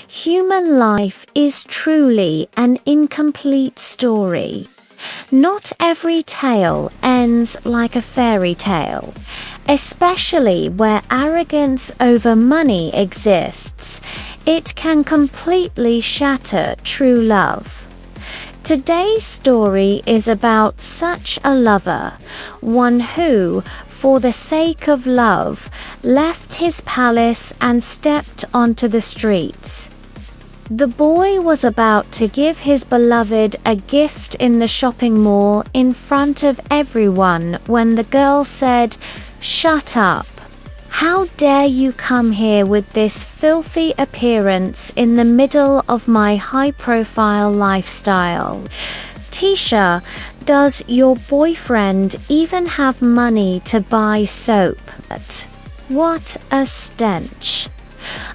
Human life is truly an incomplete story. Not every tale ends like a fairy tale, especially where arrogance over money exists. It can completely shatter true love. Today's story is about such a lover, one who, for the sake of love, left his palace and stepped onto the streets. The boy was about to give his beloved a gift in the shopping mall in front of everyone when the girl said, "Shut up. How dare you come here with this filthy appearance in the middle of my high-profile lifestyle? Tisha, does your boyfriend even have money to buy soap? What a stench."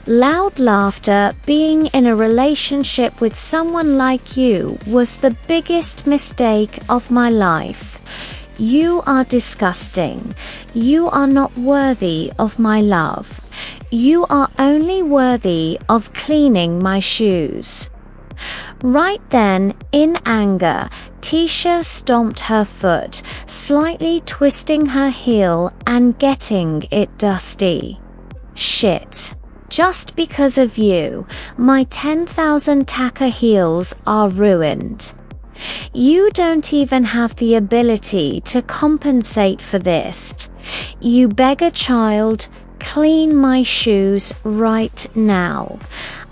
Loud laughter. Being in a relationship with someone like you was the biggest mistake of my life. You are disgusting. You are not worthy of my love. You are only worthy of cleaning my shoes. Right then, in anger, Tisha stomped her foot, slightly twisting her heel and getting it dusty. "Shit. Just because of you, my 10,000 taka heels are ruined. You don't even have the ability to compensate for this. You beggar child, clean my shoes right now."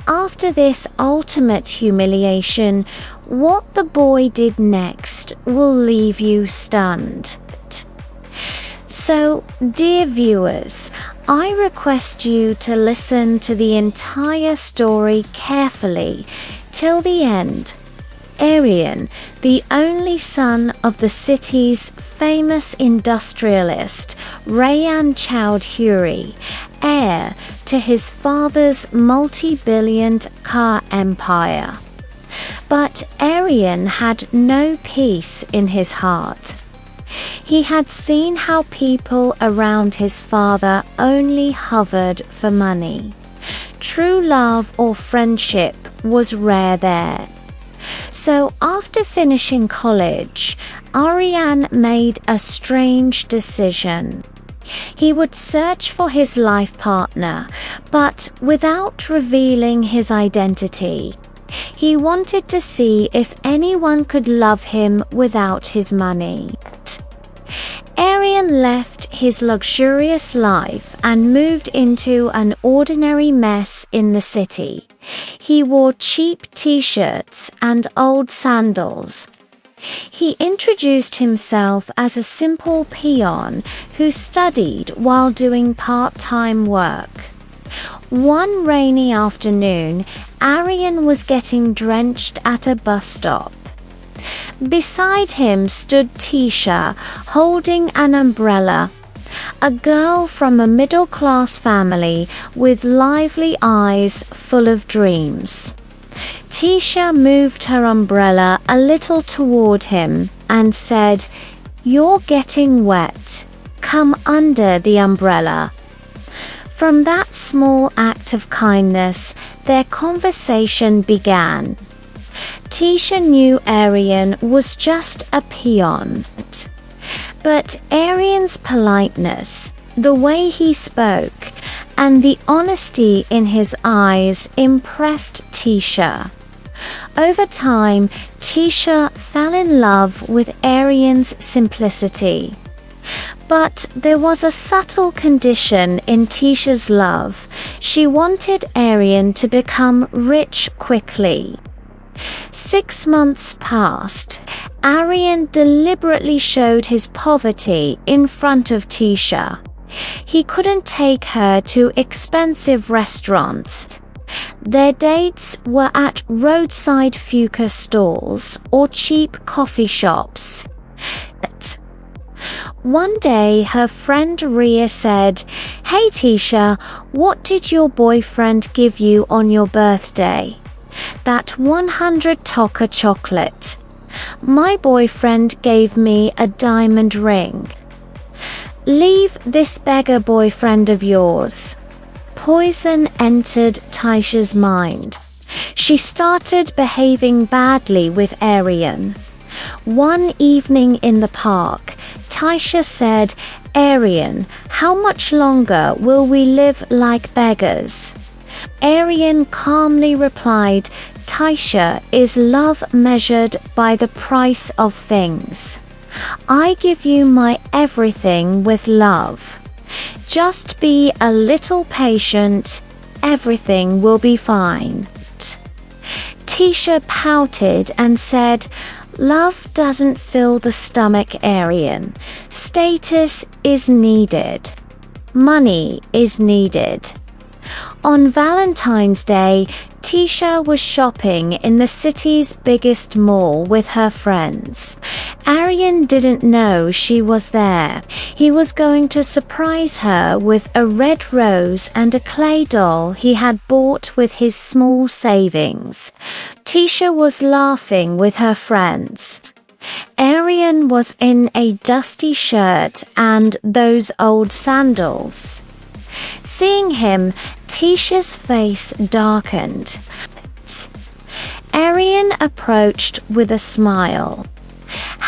After this ultimate humiliation, what the boy did next will leave you stunned. So, dear viewers, I request you to listen to the entire story carefully till the end. Aryan, the only son of the city's famous industrialist Rayan Chowdhury, heir to his father's multi-billion car empire. But Aryan had no peace in his heart. He had seen how people around his father only hovered for money. True love or friendship was rare there. So after finishing college, Aryan made a strange decision. He would search for his life partner, but without revealing his identity. He wanted to see if anyone could love him without his money. Aryan left his luxurious life and moved into an ordinary mess in the city. He wore cheap t-shirts and old sandals. He introduced himself as a simple peon who studied while doing part-time work. One rainy afternoon, Aryan was getting drenched at a bus stop. Beside him stood Tisha, holding an umbrella, a girl from a middle-class family with lively eyes full of dreams. Tisha moved her umbrella a little toward him and said, "You're getting wet. Come under the umbrella." From that small act of kindness, their conversation began. Tisha knew Aryan was just a peon. But Aryan's politeness, the way he spoke, and the honesty in his eyes impressed Tisha. Over time, Tisha fell in love with Aryan's simplicity. But there was a subtle condition in Tisha's love. She wanted Aryan to become rich quickly. 6 months passed. Aryan deliberately showed his poverty in front of Tisha. He couldn't take her to expensive restaurants. Their dates were at roadside fuka stalls or cheap coffee shops. One day, her friend Ria said, "Hey Tisha, what did your boyfriend give you on your birthday?" "That 100 taka chocolate. My boyfriend gave me a diamond ring." "Leave this beggar boyfriend of yours." Poison entered Tisha's mind. She started behaving badly with Arian. One evening in the park, Taisha said, "Arian, how much longer will we live like beggars?" Arian calmly replied, "Taisha, is love measured by the price of things? I give you my everything with love. Just be a little patient, everything will be fine." Taisha pouted and said, "Love doesn't fill the stomach, Arian. Status is needed. Money is needed." On Valentine's Day, Taisha was shopping in the city's biggest mall with her friends. Arian didn't know she was there. He was going to surprise her with a red rose and a clay doll he had bought with his small savings. Taisha was laughing with her friends. Arian was in a dusty shirt and those old sandals. Seeing him, Taisha's face darkened. Arian approached with a smile.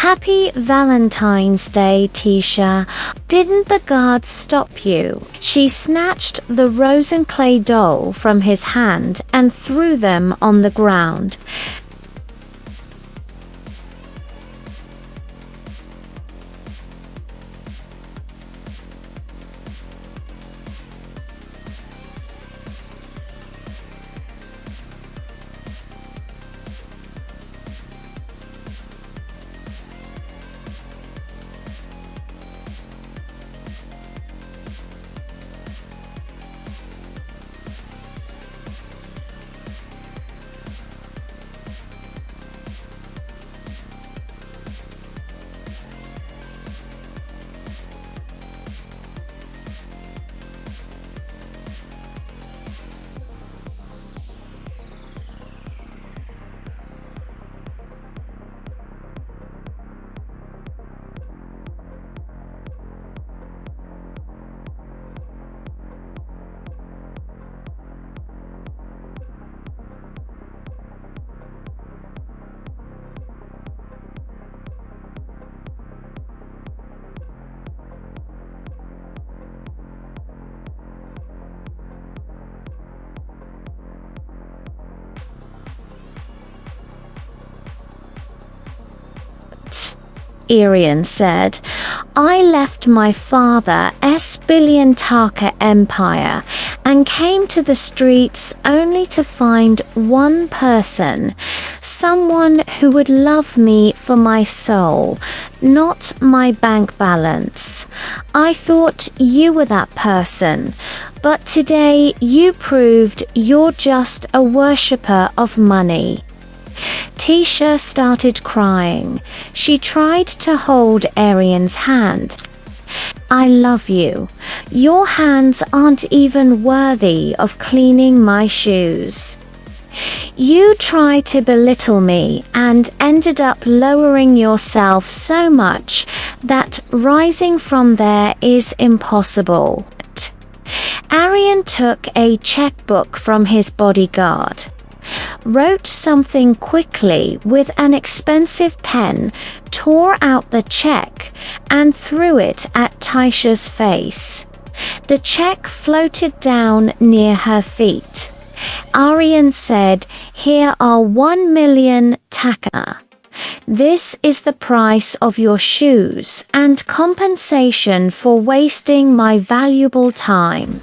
"Happy Valentine's Day, Taisha. Didn't the guards stop you?" She snatched the rose and clay doll from his hand and threw them on the ground. Arian said, "I left my father's billion-taka empire and came to the streets only to find one person, someone who would love me for my soul, not my bank balance. I thought you were that person, but today you proved you're just a worshipper of money." Taisha started crying. She tried to hold Arian's hand. "I love you. Your hands aren't even worthy of cleaning my shoes. You tried to belittle me and ended up lowering yourself so much that rising from there is impossible." Arian took a checkbook from his bodyguard, wrote something quickly with an expensive pen, tore out the check, and threw it at Taisha's face. The check floated down near her feet. Arian said, "Here are 1,000,000 taka. This is the price of your shoes and compensation for wasting my valuable time.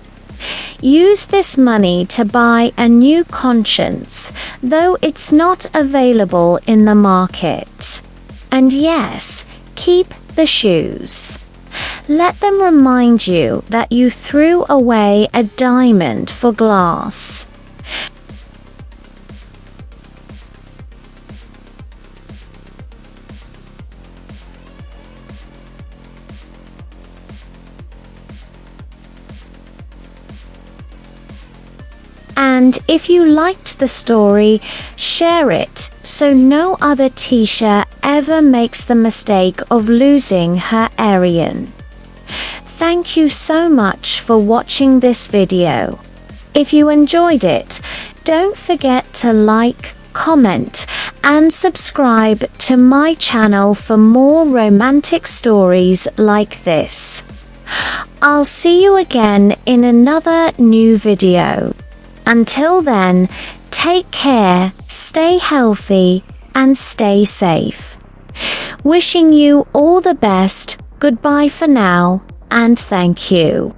Use this money to buy a new conscience, though it's not available in the market. And yes, keep the shoes. Let them remind you that you threw away a diamond for glass." And if you liked the story, share it so no other Taisha ever makes the mistake of losing her Arian. Thank you so much for watching this video. If you enjoyed it, don't forget to like, comment, and subscribe to my channel for more romantic stories like this. I'll see you again in another new video. Until then, take care, stay healthy, and stay safe. Wishing you all the best. Goodbye for now, and thank you.